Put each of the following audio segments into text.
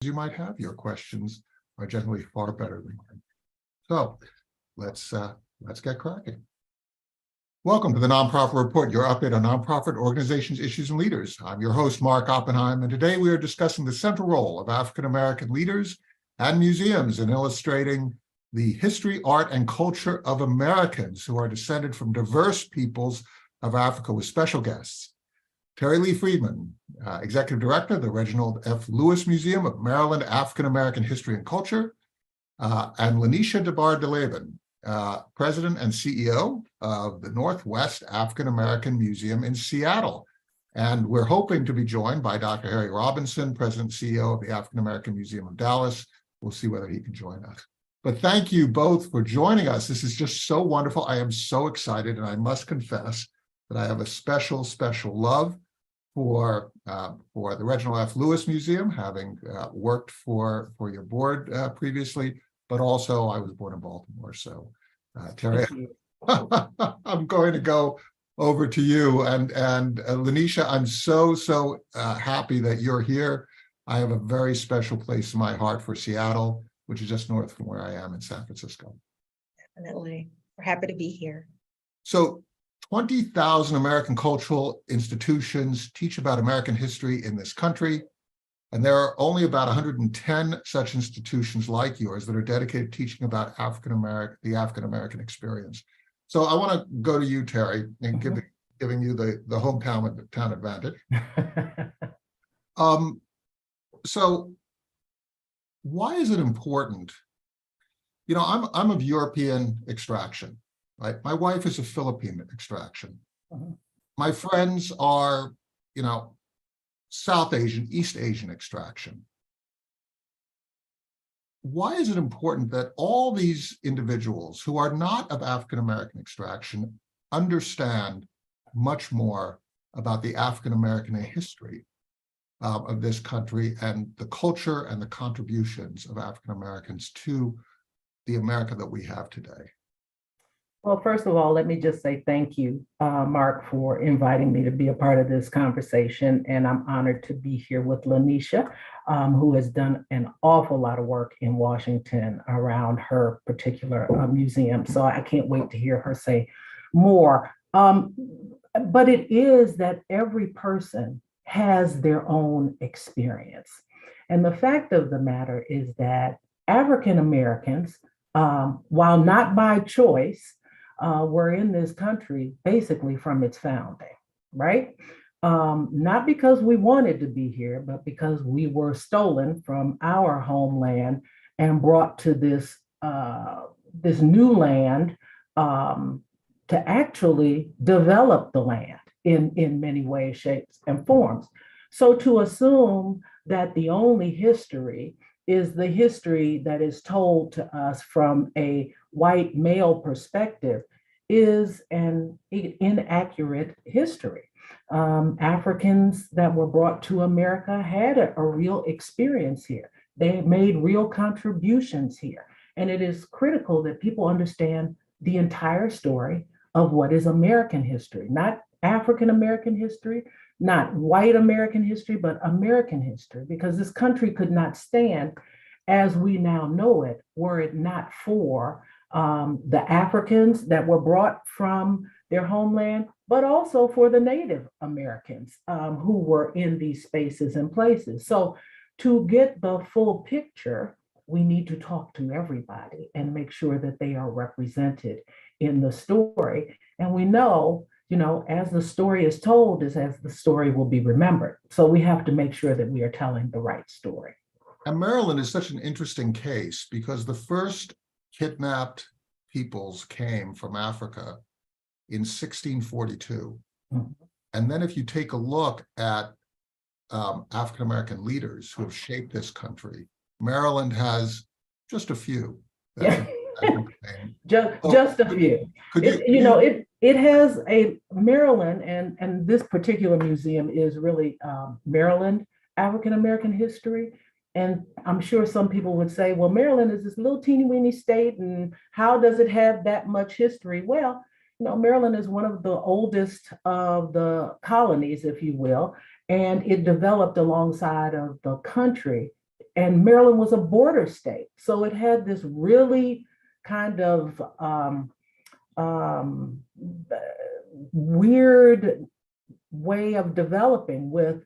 you might have. Your questions are generally far better than mine. So let's get cracking. Welcome to the Nonprofit Report, your update on nonprofit organizations, issues, and leaders. I'm your host, Mark Oppenheim, and today we are discussing the central role of African-American leaders and museums in illustrating the history, art, and culture of Americans who are descended from diverse peoples of Africa, with special guests. Terri Freeman, Executive Director of the Reginald F. Lewis Museum of Maryland African-American History and Culture, and LaNesha DeBardelaben, President and CEO of the Northwest African-American Museum in Seattle. And we're hoping to be joined by Dr. Harry Robinson, President and CEO of the African-American Museum of Dallas. We'll see whether he can join us. But thank you both for joining us. This is just so wonderful. I am so excited, and I must confess that I have a special love for the Reginald F. Lewis Museum, having worked for your board previously, but also I was born in Baltimore. So Terri, I'm going to go over to you. And LaNesha, I'm so happy that you're here. I have a very special place in my heart for Seattle, which is just north from where I am in San Francisco. Definitely. We're happy to be here. So 20,000 American cultural institutions teach about American history in this country, and there are only about 110 such institutions like yours that are dedicated to teaching about the African-American experience. So I want to go to you, Terri, and giving you the hometown advantage. So why is it important? You know, I'm of European extraction, right? My wife is of Philippine extraction. My friends are, South Asian, East Asian extraction. Why is it important that all these individuals who are not of African-American extraction understand much more about the African-American history of this country and the culture and the contributions of African-Americans to the America that we have today? Well, first of all, let me just say thank you, Mark, for inviting me to be a part of this conversation. And I'm honored to be here with LaNesha, who has done an awful lot of work in Washington around her particular museum. So I can't wait to hear her say more. But it is that every person has their own experience. And the fact of the matter is that African Americans, while not by choice, were in this country basically from its founding, right? Not because we wanted to be here, but because we were stolen from our homeland and brought to this new land to actually develop the land in many ways, shapes, and forms. So to assume that the only history is the history that is told to us from a white male perspective is an inaccurate history. Africans that were brought to America had a real experience here. They made real contributions here. And it is critical that people understand the entire story of what is American history, not African American history, not white American history, but American history, because this country could not stand as we now know it, were it not for the Africans that were brought from their homeland, but also for the Native Americans who were in these spaces and places. So to get the full picture, we need to talk to everybody and make sure that they are represented in the story. And we know, as the story is told is as the story will be remembered. So we have to make sure that we are telling the right story. And Maryland is such an interesting case because the first kidnapped peoples came from Africa in 1642. And then if you take a look at African-American leaders who have shaped this country, Maryland has just a few. Just a few. It has a Maryland, and this particular museum is really Maryland African-American history. And I'm sure some people would say, well, Maryland is this little teeny weeny state, and how does it have that much history? Well, Maryland is one of the oldest of the colonies, if you will, and it developed alongside of the country and Maryland was a border state. So it had this really kind of weird way of developing, with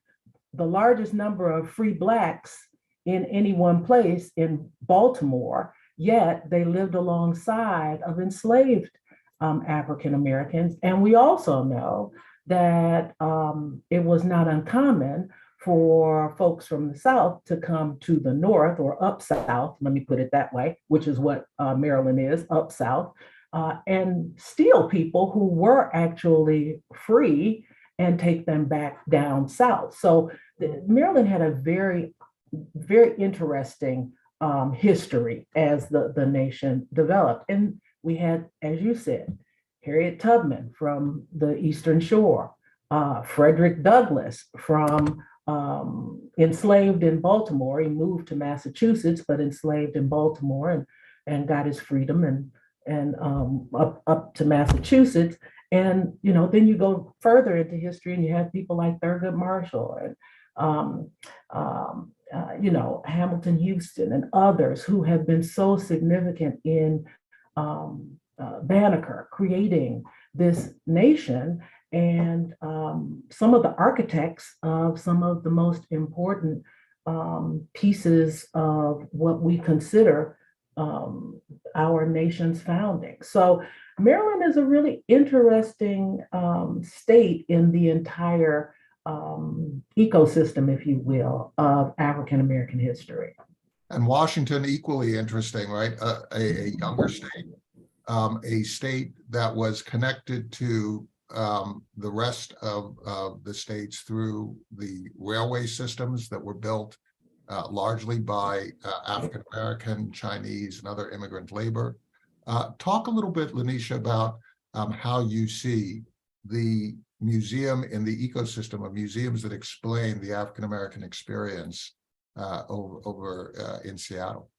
the largest number of free Blacks in any one place in Baltimore, yet they lived alongside of enslaved African Americans. And we also know that it was not uncommon for folks from the South to come to the North, or up South, let me put it that way, which is what Maryland is, up South, and steal people who were actually free and take them back down South. So Maryland had a very, very interesting history as the nation developed. And we had, as you said, Harriet Tubman from the Eastern Shore, Frederick Douglass from enslaved in Baltimore. He moved to Massachusetts, but enslaved in Baltimore, and got his freedom and up to Massachusetts. And then you go further into history, and you have people like Thurgood Marshall and Hamilton Houston and others who have been so significant in Banneker creating this nation, and some of the architects of some of the most important pieces of what we consider our nation's founding. So Maryland is a really interesting state in the entire ecosystem, if you will, of African American history. And Washington, equally interesting, right? A younger state, a state that was connected to the rest of the states through the railway systems that were built largely by African American, Chinese, and other immigrant labor. Talk a little bit, LaNesha, about how you see the museum in the ecosystem of museums that explain the African American experience over in Seattle.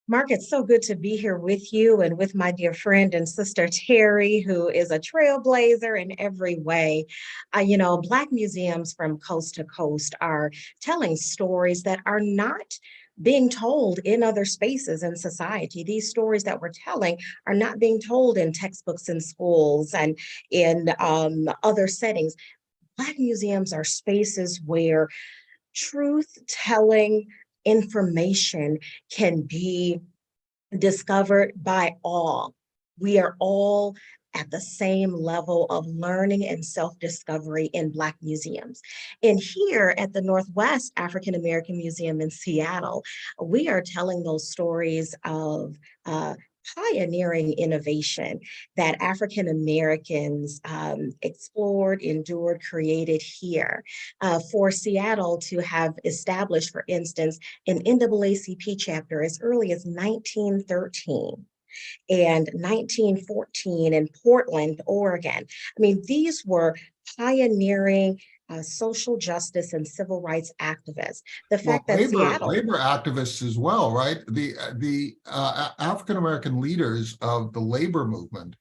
Mark, it's so good to be here with you and with my dear friend and sister Terri, who is a trailblazer in every way. Black museums from coast to coast are telling stories that are not being told in other spaces in society. These stories that we're telling are not being told in textbooks in schools and in other settings. Black museums are spaces where truth-telling information can be discovered by all. We are all at the same level of learning and self-discovery in Black museums. And here at the Northwest African American Museum in Seattle, we are telling those stories of pioneering innovation that African Americans explored, endured, created here. For Seattle to have established, for instance, an NAACP chapter as early as 1913. And 1914 in Portland, Oregon. I mean, these were pioneering social justice and civil rights activists. The fact that labor activists as well, right? The African American leaders of the labor movement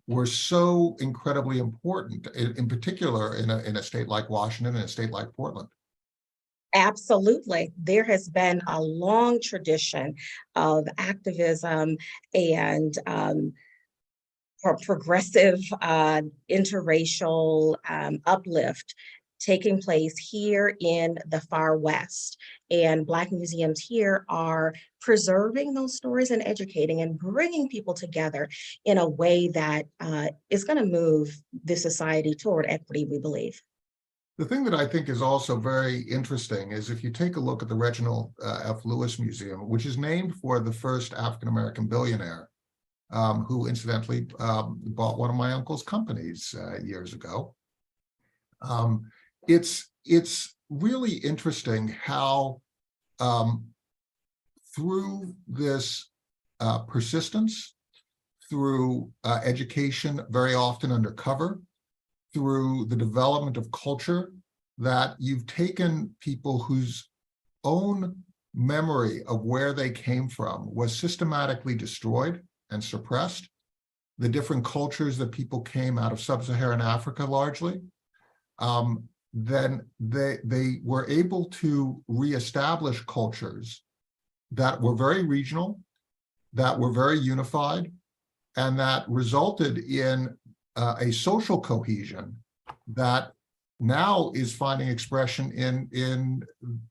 were so incredibly important, in particular in a state like Washington and a state like Portland. Absolutely. There has been a long tradition of activism and progressive interracial uplift taking place here in the far West. And Black museums here are preserving those stories and educating and bringing people together in a way that is going to move the society toward equity, we believe. The thing that I think is also very interesting is if you take a look at the Reginald F. Lewis Museum, which is named for the first African-American billionaire, who incidentally bought one of my uncle's companies years ago. It's really interesting how through this persistence, through education, very often undercover, through the development of culture, that you've taken people whose own memory of where they came from was systematically destroyed and suppressed. The different cultures that people came out of sub-Saharan Africa largely, then they were able to reestablish cultures that were very regional, that were very unified, and that resulted in a social cohesion that now is finding expression in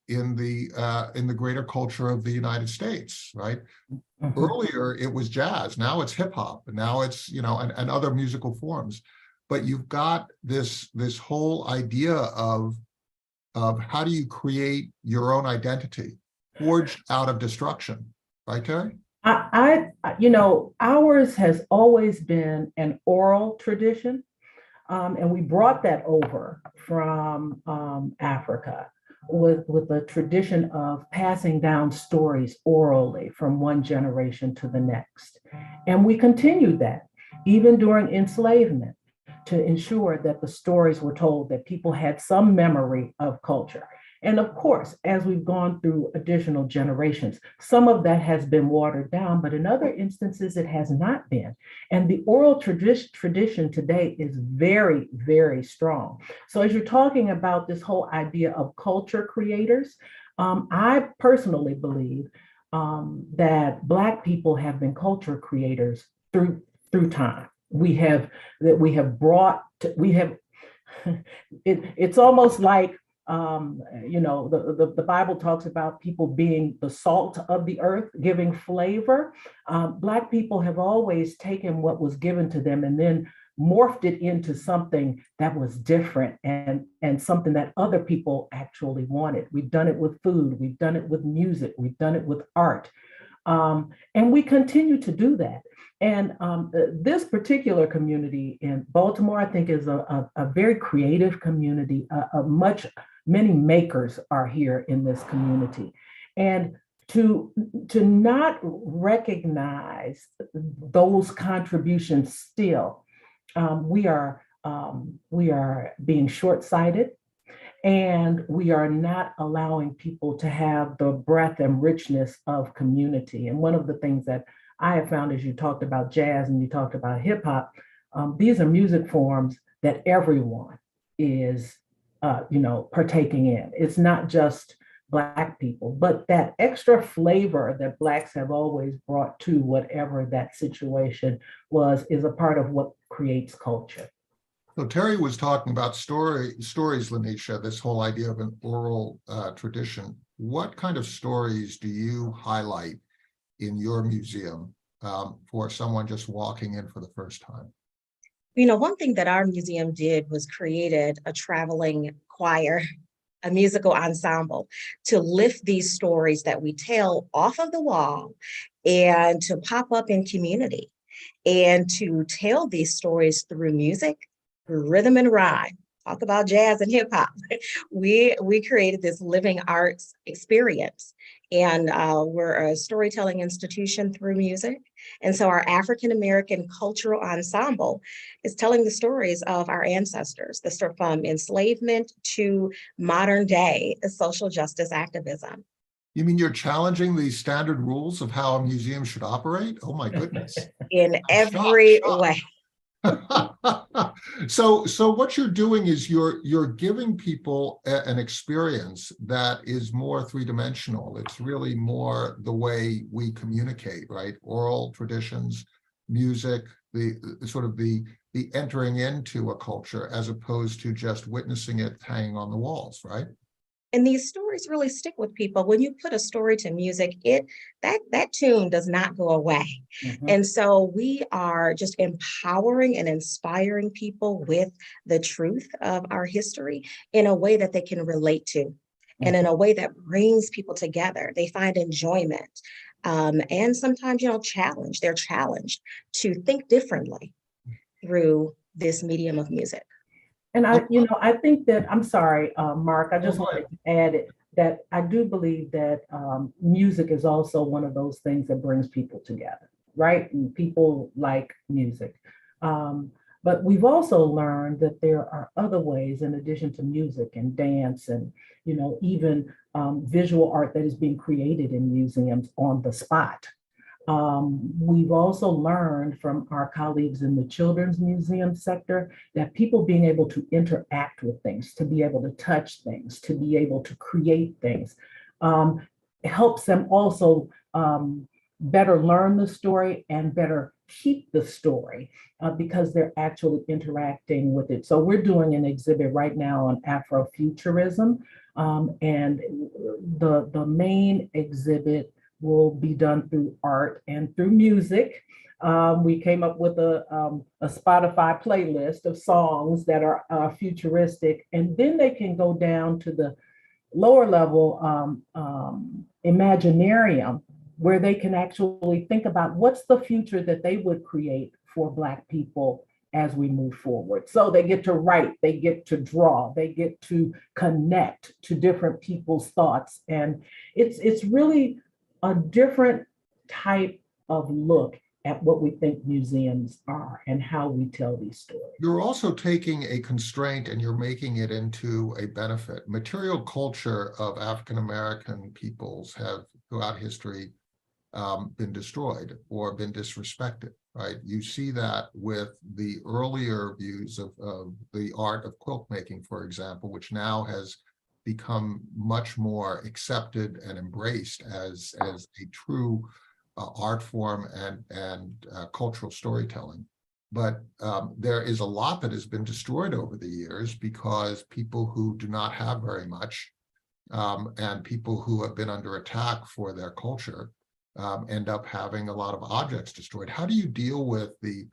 the greater culture of the United States, right? Earlier it was jazz, now it's hip hop, and now it's, you know, and other musical forms. But you've got this whole idea of how do you create your own identity forged out of destruction, right, Terri? You know, ours has always been an oral tradition. And we brought that over from Africa with the tradition of passing down stories orally from one generation to the next. And we continued that even during enslavement to ensure that the stories were told, that people had some memory of culture. And of course, as we've gone through additional generations, some of that has been watered down, but in other instances, it has not been. And the oral tradition today is very, very strong. So as you're talking about this whole idea of culture creators, I personally believe that Black people have been culture creators through time. It's almost like, you know, the Bible talks about people being the salt of the earth, giving flavor. Black people have always taken what was given to them and then morphed it into something that was different and something that other people actually wanted. We've done it with food, we've done it with music, we've done it with art. And we continue to do that. And this particular community in Baltimore, I think, is a very creative community. Many makers are here in this community. And to not recognize those contributions still, we are being short-sighted, and we are not allowing people to have the breadth and richness of community. And one of the things that I have found, as you talked about jazz and you talked about hip hop, these are music forms that everyone is, you know, partaking in. It's not just Black people, but that extra flavor that Blacks have always brought to whatever that situation was is a part of what creates culture. So Terri was talking about stories, LaNesha, this whole idea of an oral tradition. What kind of stories do you highlight in your museum for someone just walking in for the first time? You know, one thing that our museum did was created a traveling choir, a musical ensemble, to lift these stories that we tell off of the wall and to pop up in community and to tell these stories through music, through rhythm and rhyme. Talk about jazz and hip hop. We created this living arts experience, and we're a storytelling institution through music. And so our African American cultural ensemble is telling the stories of our ancestors, from enslavement to modern day social justice activism. You mean you're challenging the standard rules of how a museum should operate? Oh my goodness. In every shocked. way. So what you're doing is you're giving people an experience that is more three-dimensional. It's really more the way we communicate, right? Oral traditions, music, the sort of the entering into a culture as opposed to just witnessing it hanging on the walls, right? And these stories really stick with people. When you put a story to music, that tune does not go away. Mm-hmm. And so we are just empowering and inspiring people with the truth of our history in a way that they can relate to, mm-hmm. and in a way that brings people together. They find enjoyment, and sometimes, they're challenged to think differently through this medium of music. And I think that, I'm sorry, Mark, I just wanted to add that I do believe that music is also one of those things that brings people together, right? And people like music. But we've also learned that there are other ways in addition to music and dance and, even visual art that is being created in museums on the spot. We've also learned from our colleagues in the children's museum sector that people being able to interact with things, to be able to touch things, to be able to create things, helps them also better learn the story and better keep the story because they're actually interacting with it. So we're doing an exhibit right now on Afrofuturism, and the main exhibit will be done through art and through music. We came up with a Spotify playlist of songs that are futuristic, and then they can go down to the lower level Imaginarium, where they can actually think about what's the future that they would create for Black people as we move forward. So they get to write, they get to draw, they get to connect to different people's thoughts. And it's really a different type of look at what we think museums are and how we tell these stories. You're also taking a constraint and you're making it into a benefit. Material culture of African-American peoples have throughout history been destroyed or been disrespected, right? You see that with the earlier views of the art of quilt making, for example, which now has become much more accepted and embraced as a true art form and cultural storytelling. But there is a lot that has been destroyed over the years because people who do not have very much and people who have been under attack for their culture end up having a lot of objects destroyed. How do you deal with the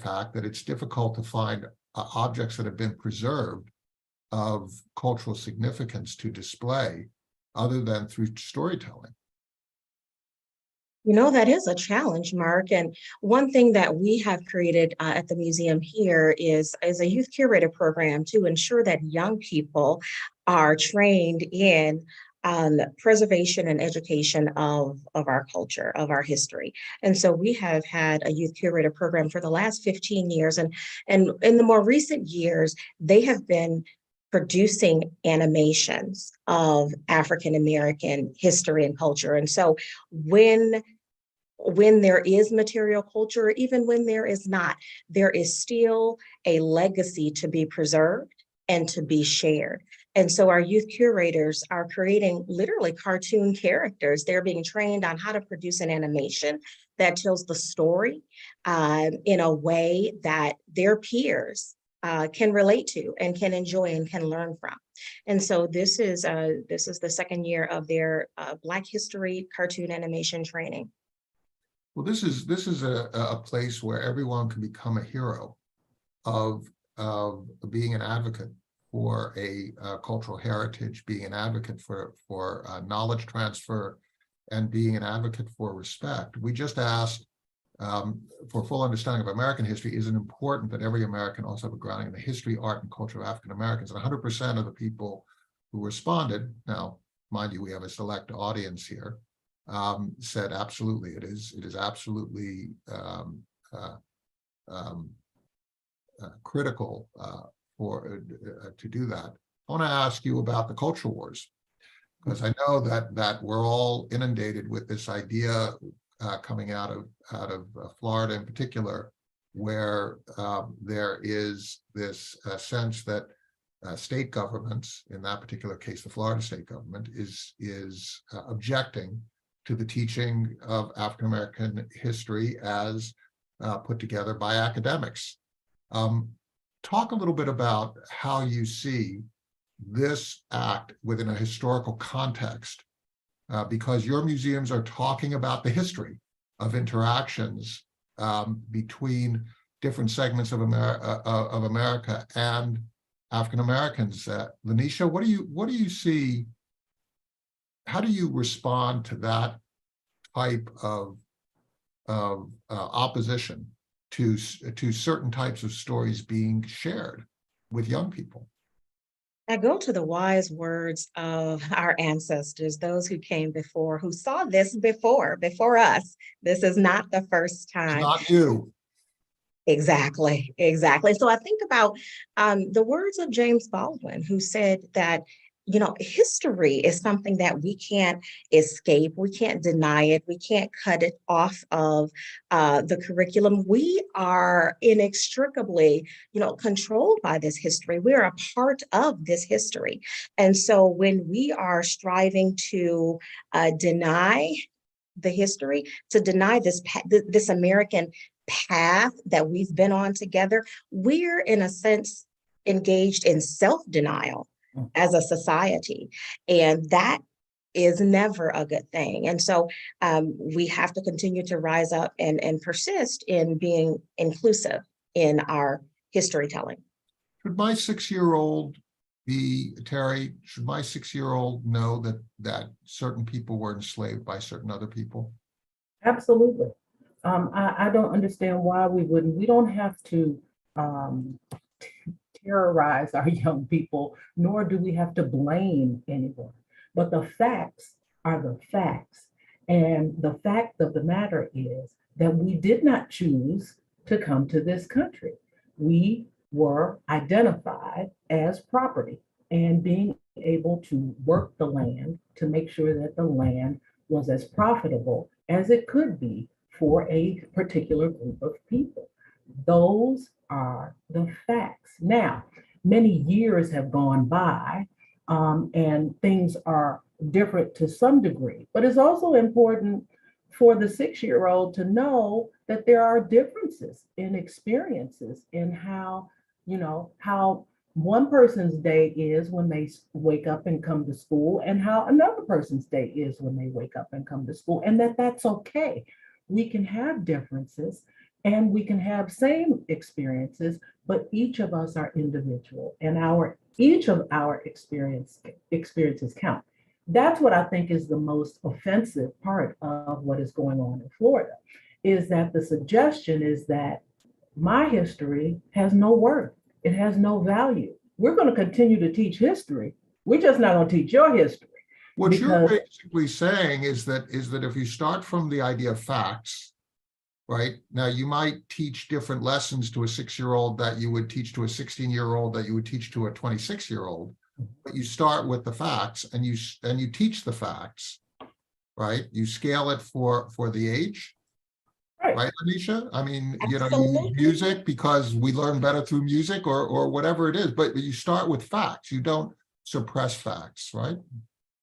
fact that it's difficult to find objects that have been preserved of cultural significance to display other than through storytelling? You know, that is a challenge, Mark. And one thing that we have created at the museum here is a youth curator program to ensure that young people are trained in preservation and education of our culture, of our history. And so we have had a youth curator program for the last 15 years. And in the more recent years, they have been producing animations of African-American history and culture. And so when there is material culture, or even when there is not, there is still a legacy to be preserved and to be shared. And so our youth curators are creating literally cartoon characters. They're being trained on how to produce an animation that tells the story in a way that their peers can relate to and can enjoy and can learn from. And so this is the second year of their Black History cartoon animation training. Well, this is a place where everyone can become a hero of being an advocate for a cultural heritage, being an advocate for knowledge transfer, and being an advocate for respect. We just asked for full understanding of American history, is it important that every American also have a grounding in the history, art, and culture of African Americans? And 100% of the people who responded, now, mind you, we have a select audience here, said absolutely, it is absolutely critical to do that. I want to ask you about the culture wars, because I know that we're all inundated with this idea coming out of Florida in particular, where there is this sense that state governments, in that particular case, the Florida state government, is objecting to the teaching of African American history as put together by academics. Talk a little bit about how you see this act within a historical context, because your museums are talking about the history of interactions between different segments of America and African Americans. LaNesha, what do you see? How do you respond to that type of opposition to certain types of stories being shared with young people? I go to the wise words of our ancestors, those who came before, who saw this before us. This is not the first time. It's not you. Exactly. So I think about the words of James Baldwin, who said that history is something that we can't escape. We can't deny it. We can't cut it off of the curriculum. We are inextricably, controlled by this history. We're a part of this history. And so when we are striving to deny the history, to deny this American path that we've been on together, we're in a sense engaged in self-denial as a society. And that is never a good thing. And so we have to continue to rise up and persist in being inclusive in our history telling. Should my 6-year-old Terri, should my 6-year-old know that certain people were enslaved by certain other people? Absolutely. I don't understand why we wouldn't. We don't have to terrorize our young people, nor do we have to blame anyone. But the facts are the facts. And the fact of the matter is that we did not choose to come to this country. We were identified as property, and being able to work the land to make sure that the land was as profitable as it could be for a particular group of people. Those are the facts. Now, many years have gone by, and things are different to some degree, but it's also important for the 6-year-old to know that there are differences in experiences in how one person's day is when they wake up and come to school, and how another person's day is when they wake up and come to school, and that's okay. We can have differences and we can have same experiences, but each of us are individual, and each of our experiences count. That's what I think is the most offensive part of what is going on in Florida, is that the suggestion is that my history has no worth. It has no value. We're going to continue to teach history. We're just not going to teach your history. What you're basically saying is that if you start from the idea of facts, right? Now, you might teach different lessons to a 6-year-old that you would teach to a 16-year-old that you would teach to a 26-year-old, but you start with the facts and you teach the facts, right? You scale it for the age. Right, LaNesha? I mean, you use music because we learn better through music or whatever it is, but you start with facts. You don't suppress facts, right?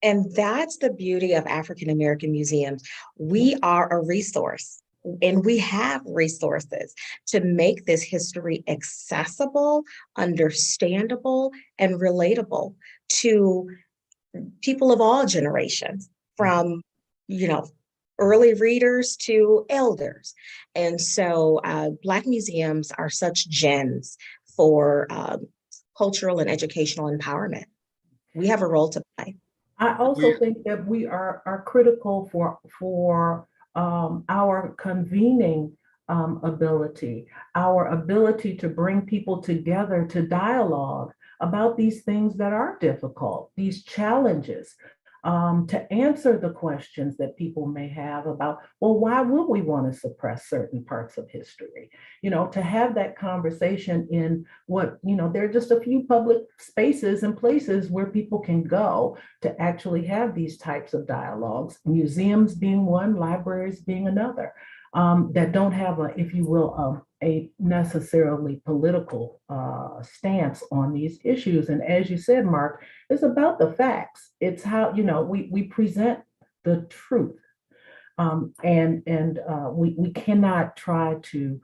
And that's the beauty of African American museums. We are a resource, and we have resources to make this history accessible, understandable, and relatable to people of all generations, from, early readers to elders. And so Black museums are such gems for cultural and educational empowerment. We have a role to play. I also think that we are critical for our convening ability, our ability to bring people together to dialogue about these things that are difficult, these challenges, to answer the questions that people may have about, well, why would we want to suppress certain parts of history? To have that conversation in there are just a few public spaces and places where people can go to actually have these types of dialogues, museums being one, libraries being another, that don't have if you will, a necessarily political stance on these issues. And as you said, Mark, it's about the facts. It's how, we present the truth. And we cannot try to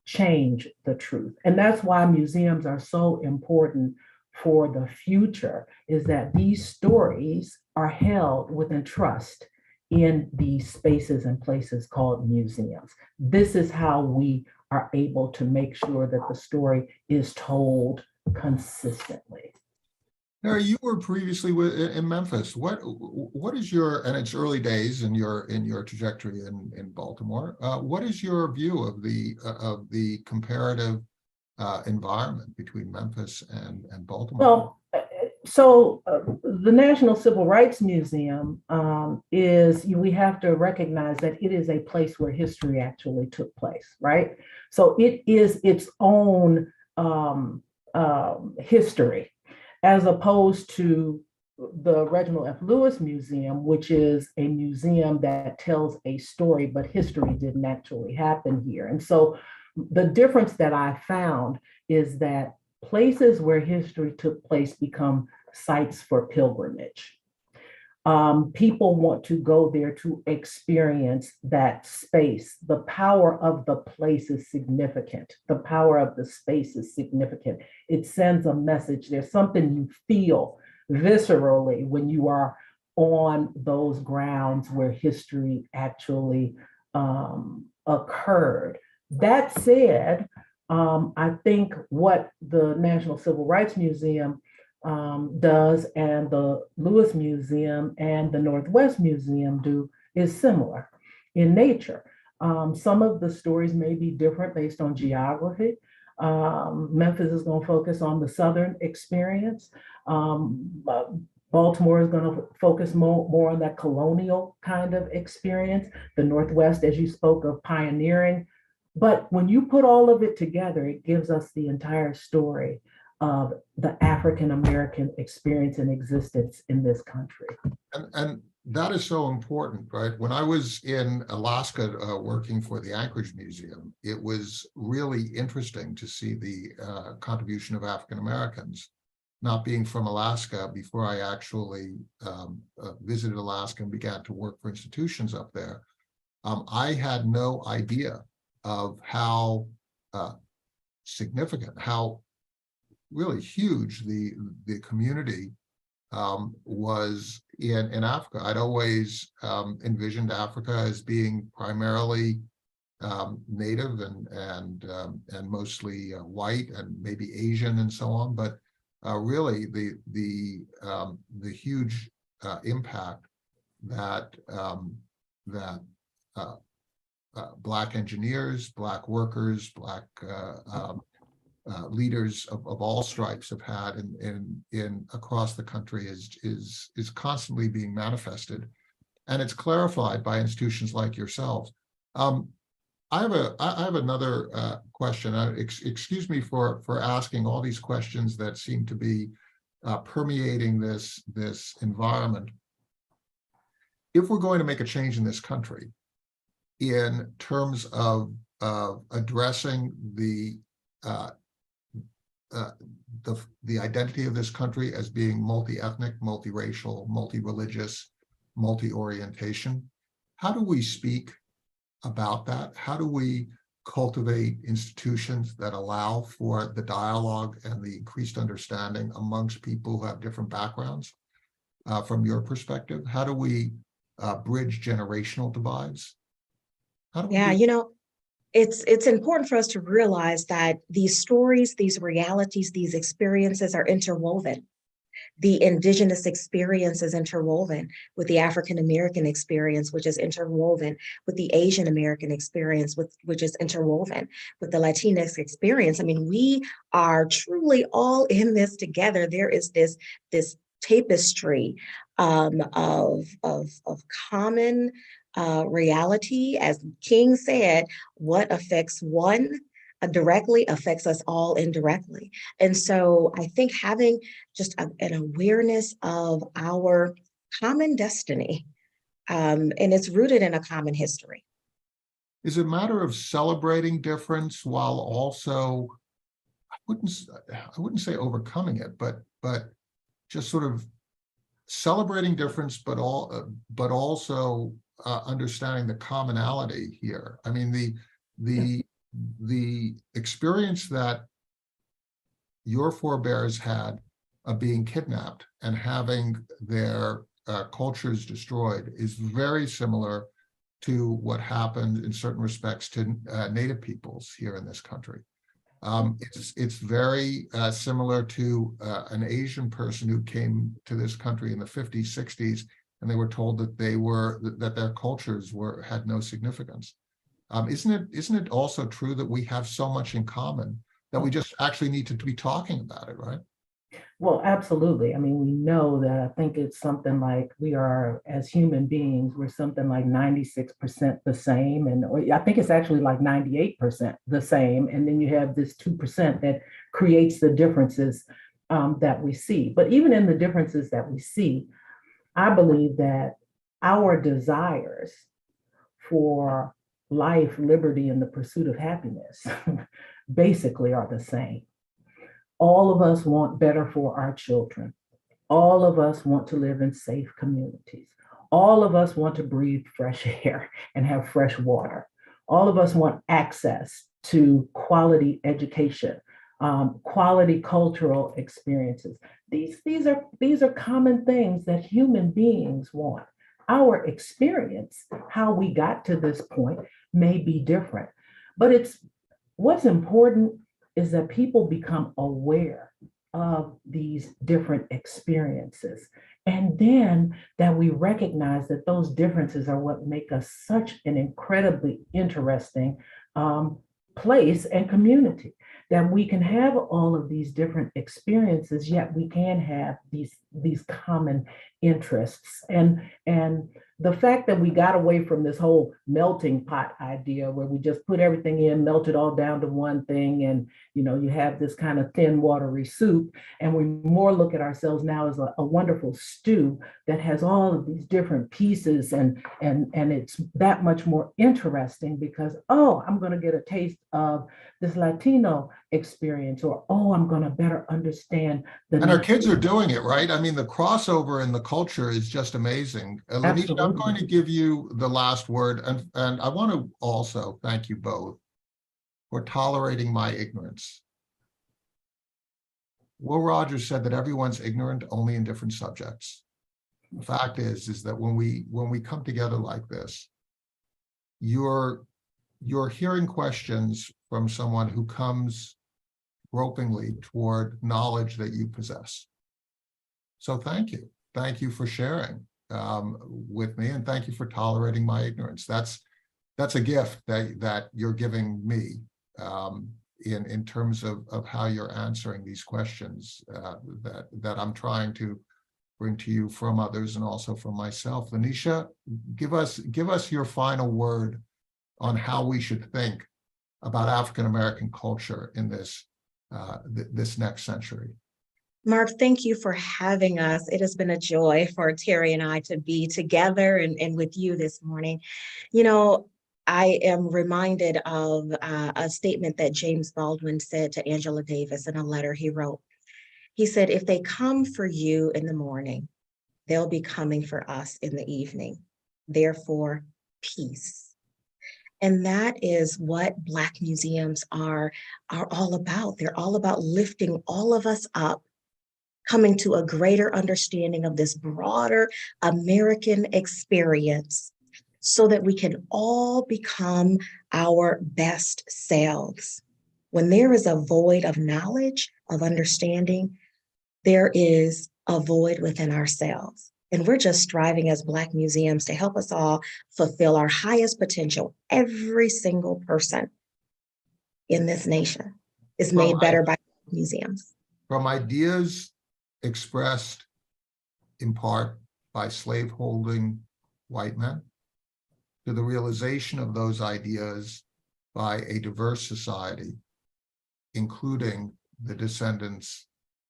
change the truth. And that's why museums are so important for the future, is that these stories are held within trust in these spaces and places called museums. This is how we are able to make sure that the story is told consistently. Terri, you were previously in Memphis. What is your, and it's early days in your trajectory in Baltimore. What is your view of the comparative environment between Memphis and Baltimore? Well, so the National Civil Rights Museum we have to recognize that it is a place where history actually took place, right? So it is its own history. as opposed to the Reginald F. Lewis Museum, which is a museum that tells a story, but history didn't actually happen here. And so the difference that I found is that places where history took place become sites for pilgrimage. People want to go there to experience that space. The power of the place is significant. The power of the space is significant. It sends a message. There's something you feel viscerally when you are on those grounds where history actually occurred. That said, I think what the National Civil Rights Museum does and the Lewis Museum and the Northwest Museum do is similar in nature. Some of the stories may be different based on geography. Memphis is going to focus on the Southern experience. Baltimore is going to focus more on that colonial kind of experience. The Northwest, as you spoke of, pioneering. But when you put all of it together, it gives us the entire story of the African-American experience and existence in this country. And that is so important, right? When I was in Alaska working for the Anchorage Museum, it was really interesting to see the contribution of African-Americans. Not being from Alaska, before I actually visited Alaska and began to work for institutions up there, I had no idea of how significant, how really huge the community was in Africa. I'd always envisioned Africa as being primarily native and mostly white and maybe Asian and so on, but really the huge impact that Black engineers, Black workers, Black leaders of all stripes have had in across the country is constantly being manifested, and it's clarified by institutions like yourselves. I have another question. Excuse me for asking all these questions that seem to be permeating this environment. If we're going to make a change in this country in terms of addressing the identity of this country as being multi-ethnic, multi-racial, multi-religious, multi-orientation, how do we speak about that? How do we cultivate institutions that allow for the dialogue and the increased understanding amongst people who have different backgrounds? From your perspective, how do we bridge generational divides? How do we it's important for us to realize that these stories, these realities, these experiences are interwoven. The indigenous experience is interwoven with the African-American experience, which is interwoven with the Asian American experience, which is interwoven with the Latinx experience. I mean, we are truly all in this together. There is this tapestry of common reality. As King said, what affects one directly affects us all indirectly. And so I think having just an awareness of our common destiny, and it's rooted in a common history. Is it a matter of celebrating difference while also, I wouldn't say overcoming it, but just sort of celebrating difference, but also understanding the commonality here. I mean, the experience that your forebears had of being kidnapped and having their cultures destroyed is very similar to what happened in certain respects to Native peoples here in this country. It's very similar to an Asian person who came to this country in the 50s, 60s, and they were told that that their cultures had no significance. Isn't it also true that we have so much in common that we just actually need to be talking about it, right? Well, absolutely. I mean, we know that. I think it's something like we are, as human beings, we're something like 96% the same. And I think it's actually like 98% the same. And then you have this 2% that creates the differences. that we see. But even in the differences that we see, I believe that our desires for life, liberty, and the pursuit of happiness basically are the same. All of us want better for our children. All of us want to live in safe communities. All of us want to breathe fresh air and have fresh water. All of us want access to quality education, quality cultural experiences. These are common things that human beings want. Our experience, how we got to this point, may be different, but what's important is that people become aware of these different experiences. And then that we recognize that those differences are what make us such an incredibly interesting place and community, that we can have all of these different experiences, yet we can have these common interests. And the fact that we got away from this whole melting pot idea where we just put everything in, melt it all down to one thing, and you have this kind of thin, watery soup, and we more look at ourselves now as a wonderful stew that has all of these different pieces, and it's that much more interesting because, oh, I'm going to get a taste of this Latino experience, or oh, I'm going to better understand the. And our kids are doing it, right? I mean, the crossover in the culture is just amazing. LaNesha, I'm going to give you the last word, and I want to also thank you both for tolerating my ignorance. Will Rogers said that everyone's ignorant only in different subjects. The fact is that when we come together like this, you're hearing questions from someone who comes gropingly toward knowledge that you possess. So thank you. Thank you for sharing with me, and thank you for tolerating my ignorance. That's a gift that you're giving me in terms of how you're answering these questions that I'm trying to bring to you from others and also from myself. LaNesha, give us your final word on how we should think about African-American culture in this next century. Mark, thank you for having us. It has been a joy for Terri and I to be together and with you this morning. I am reminded of a statement that James Baldwin said to Angela Davis in a letter he wrote. He said, if they come for you in the morning, they'll be coming for us in the evening. Therefore, peace. And that is what Black museums are all about. They're all about lifting all of us up, coming to a greater understanding of this broader American experience so that we can all become our best selves. When there is a void of knowledge, of understanding, there is a void within ourselves. And we're just striving as Black museums to help us all fulfill our highest potential. Every single person in this nation is made better by museums. From ideas expressed in part by slaveholding white men to the realization of those ideas by a diverse society, including the descendants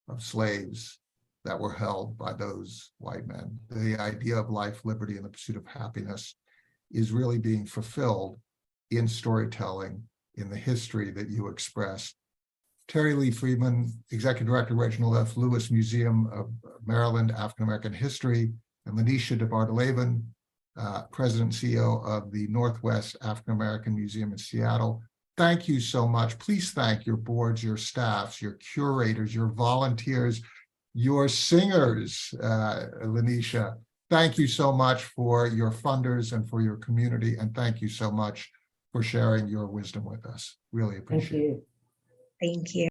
of slaves that were held by those white men. The idea of life, liberty, and the pursuit of happiness is really being fulfilled in storytelling, in the history that you express. Terri Lee Freeman, Executive Director, Reginald F. Lewis Museum of Maryland African American History, and LaNesha DeBardelaben, President and CEO of the Northwest African American Museum in Seattle. Thank you so much. Please thank your boards, your staffs, your curators, your volunteers, your singers, LaNesha. Thank you so much for your funders and for your community, and thank you so much for sharing your wisdom with us. Really appreciate it. Thank you.